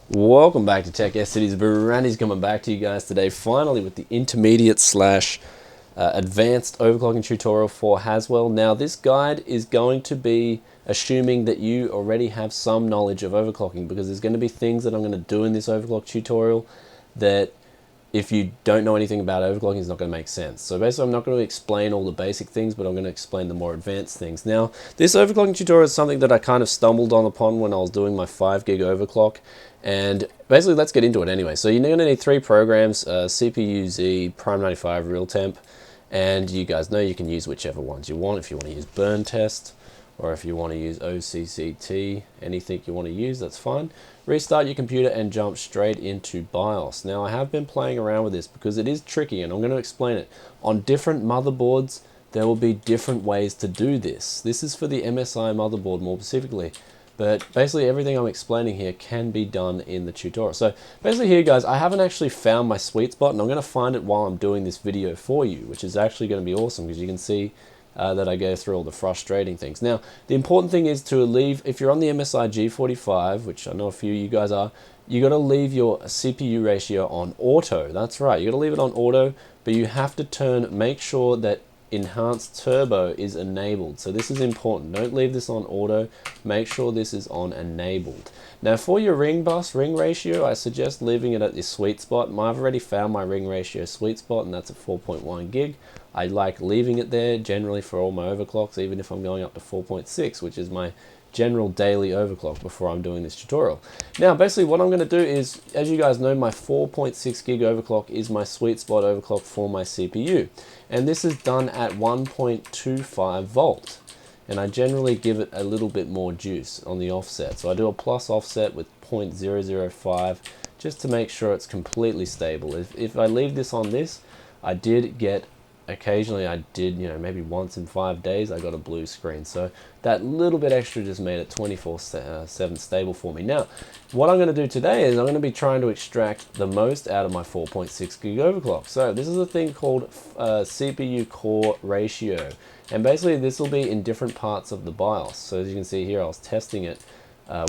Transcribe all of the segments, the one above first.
Welcome back to Tech Cities. Brandy's coming back to you guys today, finally with the intermediate slash advanced overclocking tutorial for Haswell. Now, this guide is going to be assuming that you already have some knowledge of overclocking, because there's going to be things that I'm going to do in this overclock tutorial that if you don't know anything about overclocking, it's not going to make sense. So basically, I'm not going to explain all the basic things, but I'm going to explain the more advanced things. Now, this overclocking tutorial is something that I kind of stumbled upon when I was doing my 5 gig overclock. And basically, let's get into it anyway. So you're going to need 3 programs, CPU Z, Prime 95, Real Temp, and you guys know you can use whichever ones you want. If you want to use Burn Test, or if you want to use OCCT, anything you want to use, that's fine. Restart your computer and jump straight into BIOS. Now, I have been playing around with this because it is tricky, and I'm going to explain it. On different motherboards, there will be different ways to do this. This is for the MSI motherboard more specifically, but basically everything I'm explaining here can be done in the tutorial. So basically here, guys, I haven't actually found my sweet spot, and I'm going to find it while I'm doing this video for you, which is actually going to be awesome, because you can see that I go through all the frustrating things. Now, the important thing is to leave, if you're on the MSI G45, which I know a few of you guys are, you got to leave your CPU ratio on auto. That's right, you got to leave it on auto, but you have to make sure that enhanced turbo is enabled. So this is important. Don't leave this on auto. Make sure this is on enabled. Now, for your ring ratio, I suggest leaving it at this sweet spot. I've already found my ring ratio sweet spot, and that's at 4.1 gig. I like leaving it there generally for all my overclocks, even if I'm going up to 4.6, which is my general daily overclock before I'm doing this tutorial. Now, basically what I'm going to do is, as you guys know, my 4.6 gig overclock is my sweet spot overclock for my CPU. And this is done at 1.25 volt. And I generally give it a little bit more juice on the offset. So I do a plus offset with 0.005 just to make sure it's completely stable. If I leave this on this, occasionally I did, maybe once in 5 days, I got a blue screen. So that little bit extra just made it 24/7 stable for me. Now, what I'm going to do today is I'm going to be trying to extract the most out of my 4.6 gig overclock. So this is a thing called CPU core ratio. And basically this will be in different parts of the BIOS. So as you can see here, I was testing it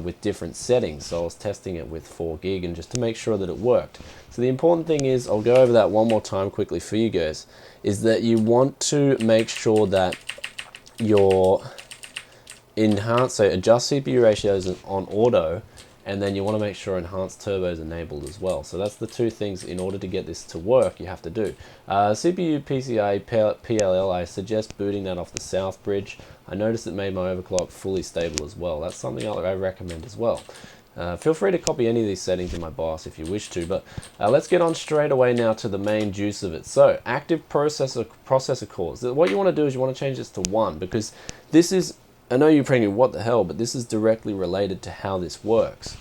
with different settings. So I was testing it with 4 gig, and just to make sure that it worked. So the important thing is, I'll go over that one more time quickly for you guys, is that you want to make sure that your adjust CPU ratios on auto, and then you want to make sure enhanced turbo is enabled as well. So that's the 2 things in order to get this to work you have to do. CPU PCIe PLL, I suggest booting that off the south bridge. I noticed it made my overclock fully stable as well. That's something I recommend as well. Feel free to copy any of these settings in my BIOS if you wish to, but let's get on straight away now to the main juice of it. So, active processor cores. What you want to do is you want to change this to 1, because this is, I know you're thinking, what the hell, but this is directly related to how this works.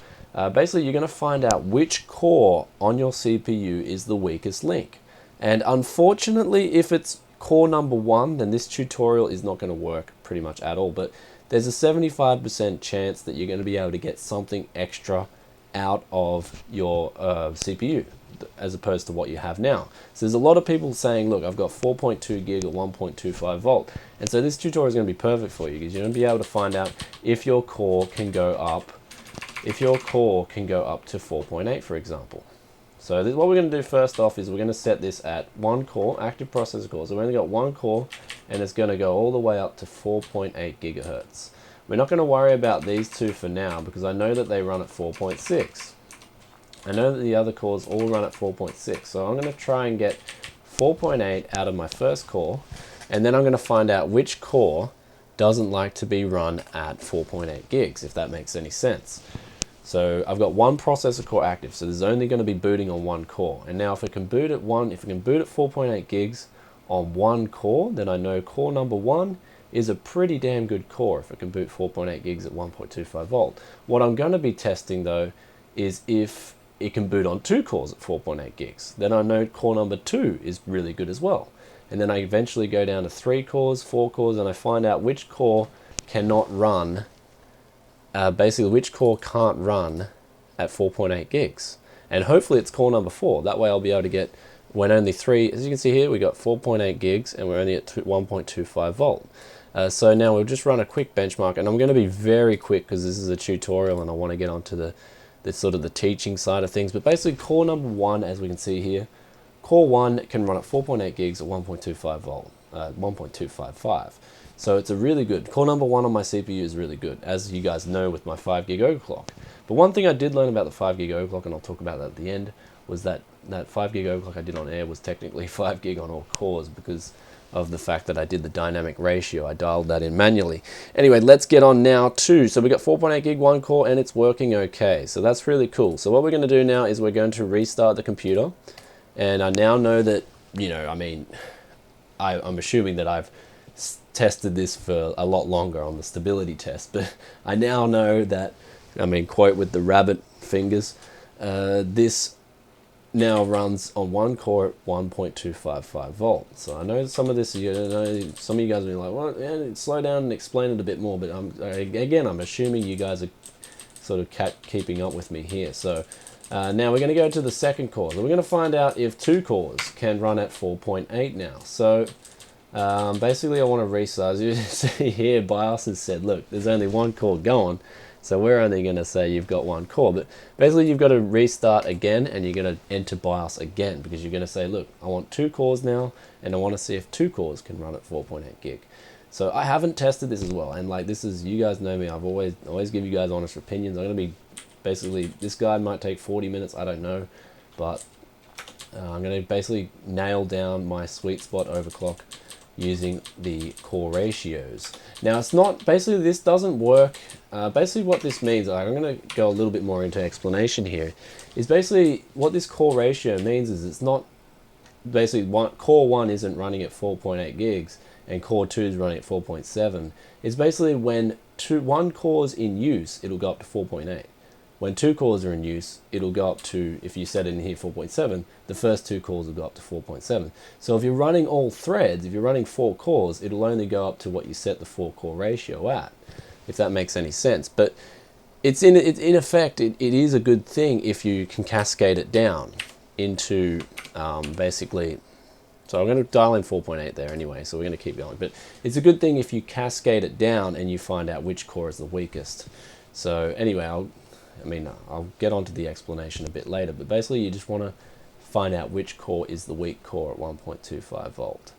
Basically, you're going to find out which core on your CPU is the weakest link. And unfortunately, if it's core number 1, then this tutorial is not going to work pretty much at all. But there's a 75% chance that you're going to be able to get something extra out of your CPU as opposed to what you have now. So there's a lot of people saying, look, I've got 4.2 gig or 1.25 volt. And so this tutorial is going to be perfect for you, because you're going to be able to find out if your core can go up to 4.8, for example. So what we're going to do first off is we're going to set this at 1 core, active processor core. So we've only got 1 core, and it's going to go all the way up to 4.8 gigahertz. We're not going to worry about these 2 for now, because I know that they run at 4.6. I know that the other cores all run at 4.6. So I'm going to try and get 4.8 out of my first core, and then I'm going to find out which core doesn't like to be run at 4.8 gigs, if that makes any sense. So I've got 1 processor core active, so there's only going to be booting on 1 core. And now if it can boot at 4.8 gigs on 1 core, then I know core number 1 is a pretty damn good core if it can boot 4.8 gigs at 1.25 volt. What I'm going to be testing though is if it can boot on 2 cores at 4.8 gigs. Then I know core number 2 is really good as well. And then I eventually go down to 3 cores, 4 cores, and I find out which core cannot run basically which core can't run at 4.8 gigs. And hopefully it's core number 4. That way I'll be able to get, when only 3, as you can see here, we got 4.8 gigs and we're only at 1.25 volt. So now we'll just run a quick benchmark, and I'm going to be very quick because this is a tutorial and I want to get onto the sort of the teaching side of things. But basically core number 1, as we can see here, core 1 can run at 4.8 gigs at 1.25 volt, 1.255. So it's a really good, core number 1 on my CPU is really good, as you guys know with my 5 gig overclock. But one thing I did learn about the 5 gig overclock, and I'll talk about that at the end, was that 5 gig overclock I did on air was technically 5 gig on all cores because of the fact that I did the dynamic ratio. I dialed that in manually. Anyway, let's get on now to, so we got 4.8 gig one core and it's working okay. So that's really cool. So what we're going to do now is we're going to restart the computer. And I now know that, you know, I mean, I'm assuming that I've tested this for a lot longer on the stability test, but I now know that, I mean, quote with the rabbit fingers, this now runs on one core at 1.255 volts. So I know some of this, you know, some of you guys will be like, well, yeah, slow down and explain it a bit more, but again, I'm assuming you guys are sort of keeping up with me here. So now we're going to go to the second core. So we're going to find out if 2 cores can run at 4.8 now. So basically I want to restart. As you see here, BIOS has said, look, there's only 1 core going. So we're only going to say you've got 1 core, but basically you've got to restart again and you're going to enter BIOS again because you're going to say, look, I want 2 cores now and I want to see if 2 cores can run at 4.8 gig. So I haven't tested this as well, and like this is, you guys know me, I've always give you guys honest opinions. I'm going to be basically, this guide might take 40 minutes, I don't know, but I'm going to basically nail down my sweet spot overclock using the core ratios. Now it's not, basically this doesn't work, basically what this means, I'm going to go a little bit more into explanation here, is basically what this core ratio means is it's not, basically core 1 isn't running at 4.8 gigs and core 2 is running at 4.7. It's basically when 1 core's in use, it'll go up to 4.8. When 2 cores are in use, it'll go up to, if you set it in here 4.7, the first 2 cores will go up to 4.7. So if you're running all threads, if you're running 4 cores, it'll only go up to what you set the 4 core ratio at, if that makes any sense. But it's in effect, it is a good thing if you can cascade it down into basically, so I'm going to dial in 4.8 there anyway, so we're going to keep going. But it's a good thing if you cascade it down and you find out which core is the weakest. So anyway, I'll get onto the explanation a bit later, but basically you just want to find out which core is the weak core at 1.25 volt.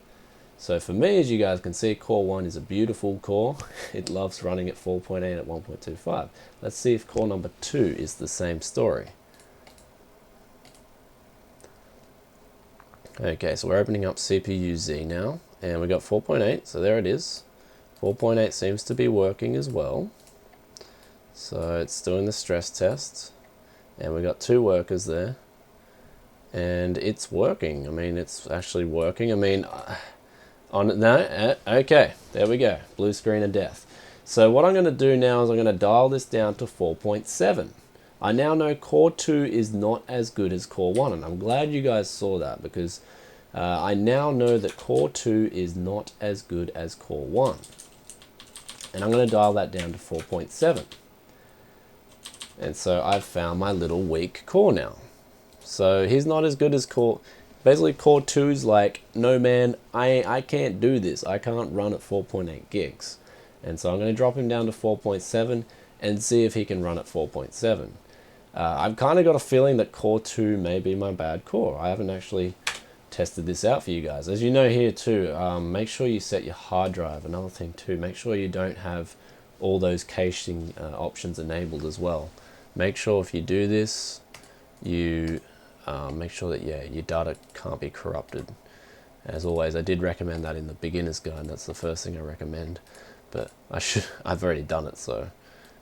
So for me, as you guys can see, core 1 is a beautiful core. It loves running at 4.8 at 1.25. Let's see if core number 2 is the same story. Okay, so we're opening up CPU Z now, and we got 4.8, so there it is. 4.8 seems to be working as well. So it's doing the stress test, and we got 2 workers there, and it's working. I mean, it's actually working. I mean, okay, there we go, blue screen of death. So what I'm going to do now is I'm going to dial this down to 4.7. I now know core 2 is not as good as core 1, and I'm glad you guys saw that because I now know that core 2 is not as good as core 1. And I'm going to dial that down to 4.7. And so I've found my little weak core now. So he's not as good as core, basically core 2's like, no man, I can't do this. I can't run at 4.8 gigs. And so I'm going to drop him down to 4.7 and see if he can run at 4.7. I've kind of got a feeling that core 2 may be my bad core. I haven't actually tested this out for you guys. As you know here too, make sure you set your hard drive. Another thing too, make sure you don't have all those caching options enabled as well. Make sure if you do this, you make sure that your data can't be corrupted. As always, I did recommend that in the beginner's guide. That's the first thing I recommend, but I've already done it, so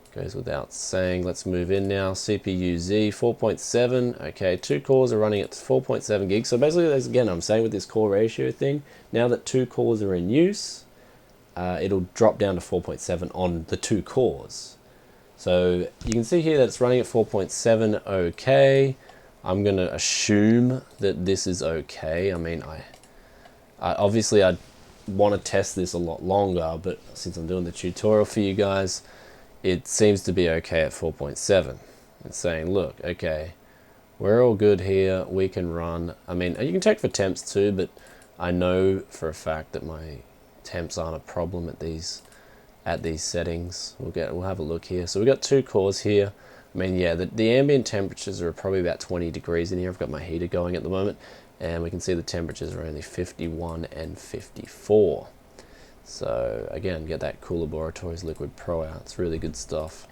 it goes without saying. Let's move in now. CPU Z 4.7. Okay, 2 cores are running at 4.7 gigs. So basically, again, I'm saying with this core ratio thing, now that 2 cores are in use, it'll drop down to 4.7 on the 2 cores. So you can see here that it's running at 4.7 okay. I'm going to assume that this is okay. I mean, I obviously I want to test this a lot longer, but since I'm doing the tutorial for you guys, it seems to be okay at 4.7. It's saying, look, okay, we're all good here. We can run. I mean, you can check for temps too, but I know for a fact that my temps aren't a problem at these settings. We'll have a look here. So we've got 2 cores here. I mean, yeah, the ambient temperatures are probably about 20 degrees in here. I've got my heater going at the moment, and we can see the temperatures are only 51 and 54. So again, get that Cool Laboratories Liquid Pro out. It's really good stuff.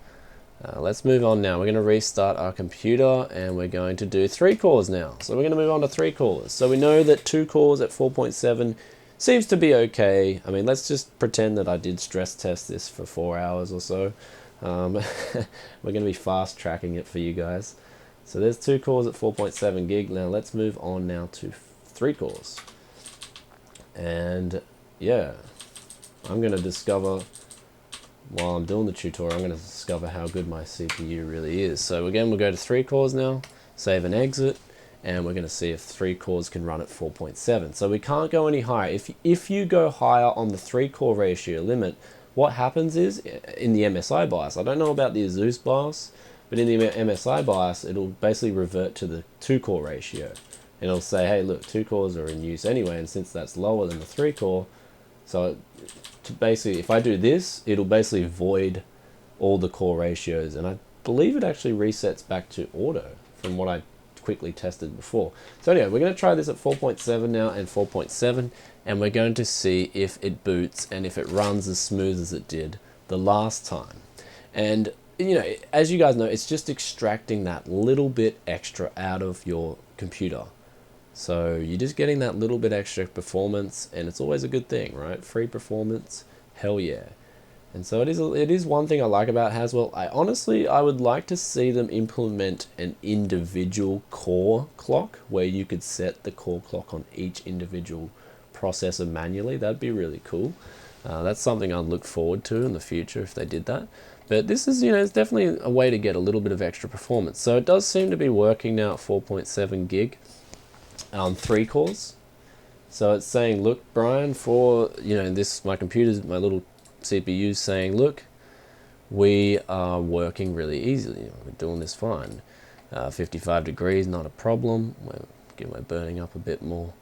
Let's move on now. We're going to restart our computer, and we're going to do 3 cores now. So we're going to move on to 3 cores. So we know that 2 cores at 4.7 seems to be okay. I mean, let's just pretend that I did stress test this for 4 hours or so. We're going to be fast tracking it for you guys. So there's 2 cores at 4.7 gig. Now let's move on now to 3 cores. And yeah, I'm going to discover, while I'm doing the tutorial, I'm going to discover how good my CPU really is. So again, we'll go to 3 cores now, save and exit, and we're going to see if 3 cores can run at 4.7. So we can't go any higher. If you go higher on the 3 core ratio limit, what happens is, in the MSI BIOS, I don't know about the Asus BIOS, but in the MSI BIOS, it'll basically revert to the 2 core ratio. And it'll say, hey, look, 2 cores are in use anyway, and since that's lower than the 3 core, so basically, if I do this, it'll basically void all the core ratios, and I believe it actually resets back to auto from what I quickly tested before. So anyway, we're going to try this at 4.7 now and 4.7, and we're going to see if it boots and if it runs as smooth as it did the last time. And you know, as you guys know, it's just extracting that little bit extra out of your computer. So you're just getting that little bit extra performance, and it's always a good thing, right? Free performance, hell yeah. And so it is one thing I like about Haswell. I would like to see them implement an individual core clock where you could set the core clock on each individual processor manually. That'd be really cool. That's something I'd look forward to in the future if they did that. But this is, you know, it's definitely a way to get a little bit of extra performance. So it does seem to be working now at 4.7 gig on 3 cores. So it's saying, look, Brian, for, you know, this, my computer's, my little CPU's saying, look, we are working really easily. We're doing this fine. 55 degrees, not a problem. We're burning up a bit more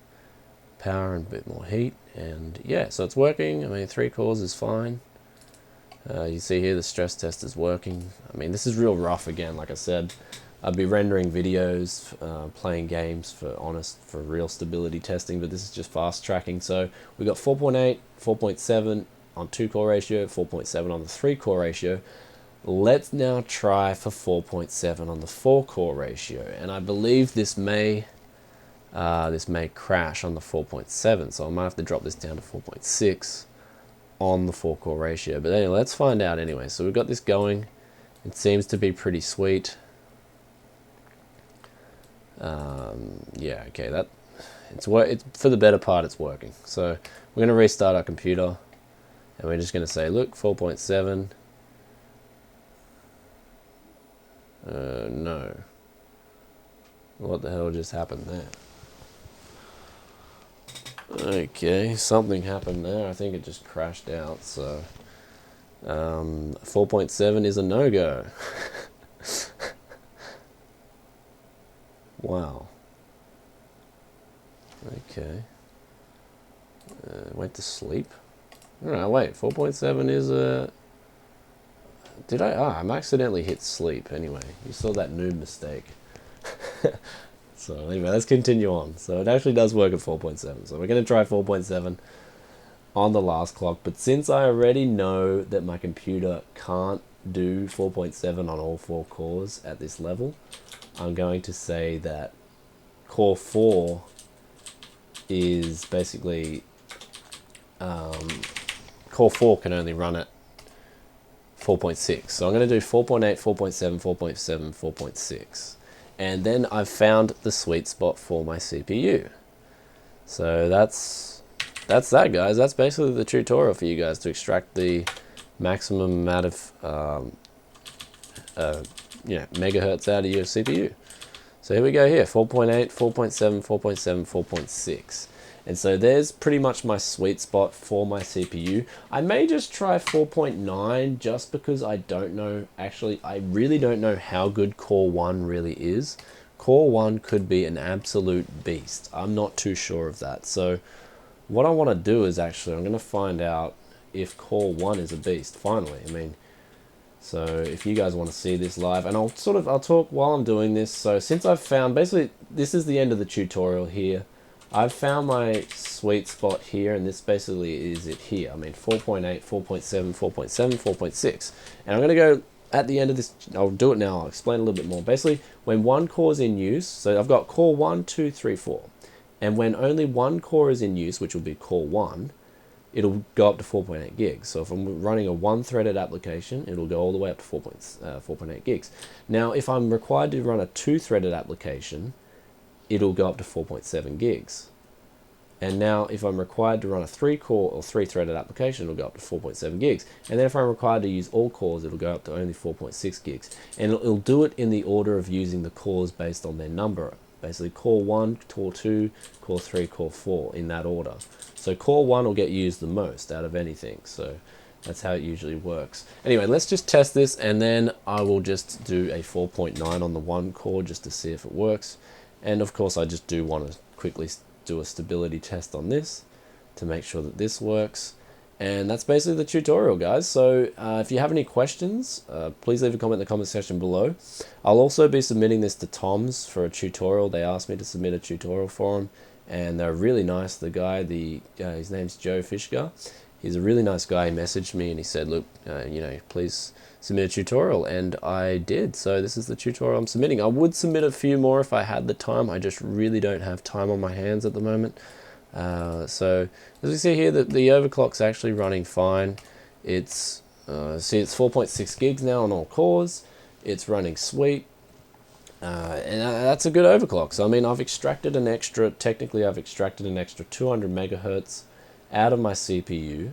power and a bit more heat. And yeah, so it's working. I mean, 3 cores is fine. You see here the stress test is working. I mean, this is real rough again, like I said. I'd be rendering videos, playing games for real stability testing, but this is just fast tracking. So we got 4.8, 4.7 on 2 core ratio, 4.7 on the 3 core ratio. Let's now try for 4.7 on the 4 core ratio, and I believe this may crash on the 4.7, so I might have to drop this down to 4.6 on the 4 core ratio. But anyway, let's find out anyway. So we've got this going. It seems to be pretty sweet. Yeah, okay, it's for the better part, it's working. So we're going to restart our computer, and we're just going to say, look, 4.7. No. What the hell just happened there? Okay, something happened there. I think it just crashed out. So 4.7 is a no-go. Wow. Okay. Went to sleep. No, wait. 4.7 is a. Did I? I'm accidentally hit sleep. Anyway, you saw that noob mistake. So anyway, let's continue on. So it actually does work at 4.7. So we're going to try 4.7 on the last clock. But since I already know that my computer can't do 4.7 on all 4 cores at this level, I'm going to say that core 4 is basically core 4 can only run at 4.6. So I'm going to do 4.8, 4.7, 4.7, 4.6. And then I've found the sweet spot for my CPU. So that's that, guys. That's basically the tutorial for you guys to extract the maximum amount of megahertz out of your CPU. So here we go here, 4.8, 4.7, 4.7, 4.6. And so there's pretty much my sweet spot for my CPU. I may just try 4.9 just because I don't know, actually, I really don't know how good Core 1 really is. Core 1 could be an absolute beast. I'm not too sure of that. So what I want to do is actually, I'm going to find out if Core 1 is a beast, finally. I mean, So if you guys want to see this live, and I'll talk while I'm doing this. So since I've found, basically this is the end of the tutorial here. I've found my sweet spot here, and this basically is it here. I mean 4.8, 4.7, 4.7, 4.6. And I'm going to go at the end of this, I'll do it now, I'll explain a little bit more. Basically, when one core is in use, so I've got core 1, 2, 3, 4. And when only one core is in use, which will be core 1, it'll go up to 4.8 gigs. So if I'm running a one-threaded application, it'll go all the way up to 4.8 gigs. Now, if I'm required to run a two-threaded application, it'll go up to 4.7 gigs. And now, if I'm required to run a three-core or three-threaded application, it'll go up to 4.7 gigs. And then if I'm required to use all cores, it'll go up to only 4.6 gigs. And it'll do it in the order of using the cores based on their number. Basically, core 1, core 2, core 3, core 4, in that order. So core 1 will get used the most out of anything. So that's how it usually works. Anyway, let's just test this, and then I will just do a 4.9 on the one core just to see if it works. And of course, I just do want to quickly do a stability test on this to make sure that this works. And that's basically the tutorial, guys. So if you have any questions, please leave a comment in the comment section below. I'll also be submitting this to Tom's for a tutorial. They asked me to submit a tutorial for him, and they're really nice. The guy, his name's Joe Fishgar. He's a really nice guy. He messaged me and he said, look, please submit a tutorial, and I did. So this is the tutorial I'm submitting. I would submit a few more if I had the time. I just really don't have time on my hands at the moment. So as we see here, the overclock's actually running fine. It's 4.6 gigs now on all cores. It's running sweet, and that's a good overclock. So I mean, I've extracted an extra 200 megahertz out of my CPU.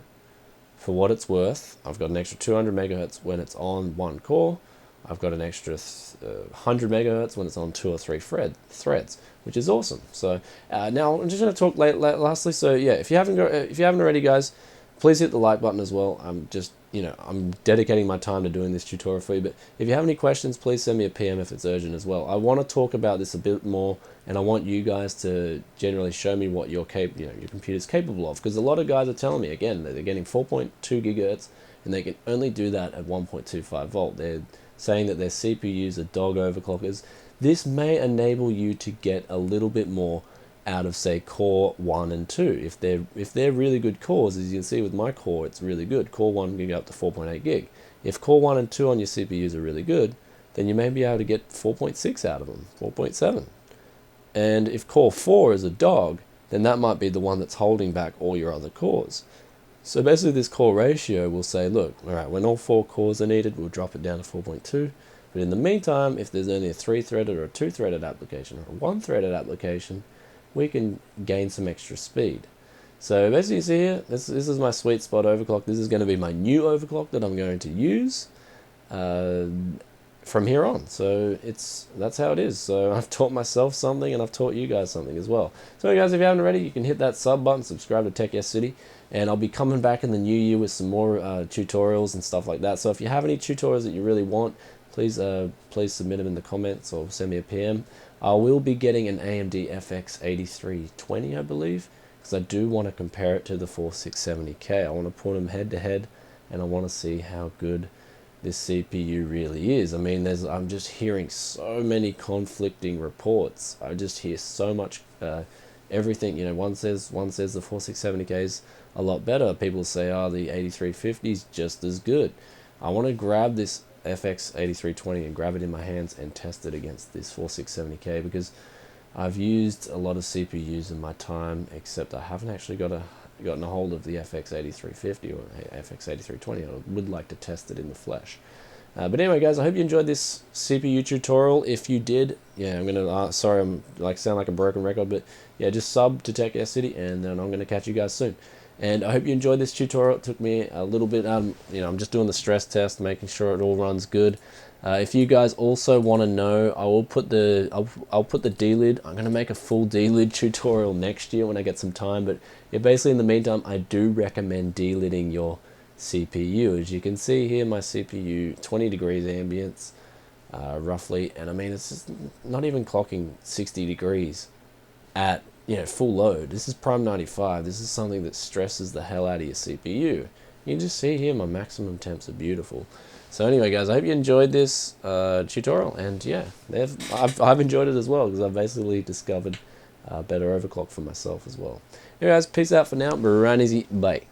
For what it's worth, I've got an extra 200 megahertz when it's on one core. I've got an extra 100 megahertz when it's on 2 or 3 threads, which is awesome. So now I'm just going to talk lastly. So yeah, if you haven't already, guys, please hit the like button as well. I'm dedicating my time to doing this tutorial for you. But if you have any questions, please send me a PM if it's urgent as well. I want to talk about this a bit more, and I want you guys to generally show me what your computer's capable of, because a lot of guys are telling me again that they're getting 4.2 gigahertz and they can only do that at 1.25 volt. They're saying that their CPUs are dog overclockers. This may enable you to get a little bit more out of, say, core 1 and 2. If they're really good cores, as you can see with my core, it's really good. Core 1 can go up to 4.8 gig. If core 1 and 2 on your CPUs are really good, then you may be able to get 4.6 out of them, 4.7. And if core 4 is a dog, then that might be the one that's holding back all your other cores. So basically this core ratio will say, look, all right, when all 4 cores are needed, we'll drop it down to 4.2. But in the meantime, if there's only a 3-threaded or a 2-threaded application or a 1-threaded application, we can gain some extra speed. So basically, you see here, this is my sweet spot overclock. This is going to be my new overclock that I'm going to use from here on. So that's how it is. So I've taught myself something, and I've taught you guys something as well. So guys, if you haven't already, you can hit that sub button, subscribe to Tech Yes City, and I'll be coming back in the new year with some more tutorials and stuff like that. So if you have any tutorials that you really want, please submit them in the comments or send me a PM. I will be getting an AMD FX 8320, I believe, because I do want to compare it to the 4670K. I want to put them head to head, and I want to see how good this CPU really is. I mean, I'm just hearing so many conflicting reports. I just hear so much, everything. One says the 4670K is a lot better. People say, oh, the 8350 is just as good. I want to grab this FX 8320 and grab it in my hands and test it against this 4670K, because I've used a lot of CPUs in my time, except I haven't actually gotten a hold of the FX 8350 or FX 8320. I would like to test it in the flesh. But anyway, guys, I hope you enjoyed this CPU tutorial. If you did, yeah, I'm gonna sorry, I'm sound like a broken record, but yeah, just sub to Tech Yes City, and then I'm gonna catch you guys soon. And I hope you enjoyed this tutorial. It took me a little bit, I'm just doing the stress test, making sure it all runs good. If you guys also want to know, I'll put the D-lid. I'm going to make a full D-lid tutorial next year when I get some time. But yeah, basically in the meantime, I do recommend D-lidding your CPU. As you can see here, my CPU, 20 degrees ambience, roughly. And I mean, it's just not even clocking 60 degrees at full load. This is Prime 95. This is something that stresses the hell out of your CPU. You can just see here my maximum temps are beautiful. So anyway, guys, I hope you enjoyed this tutorial, and yeah, I've enjoyed it as well, because I've basically discovered better overclock for myself as well. Anyway, guys, peace out for now. Brand easy, bye.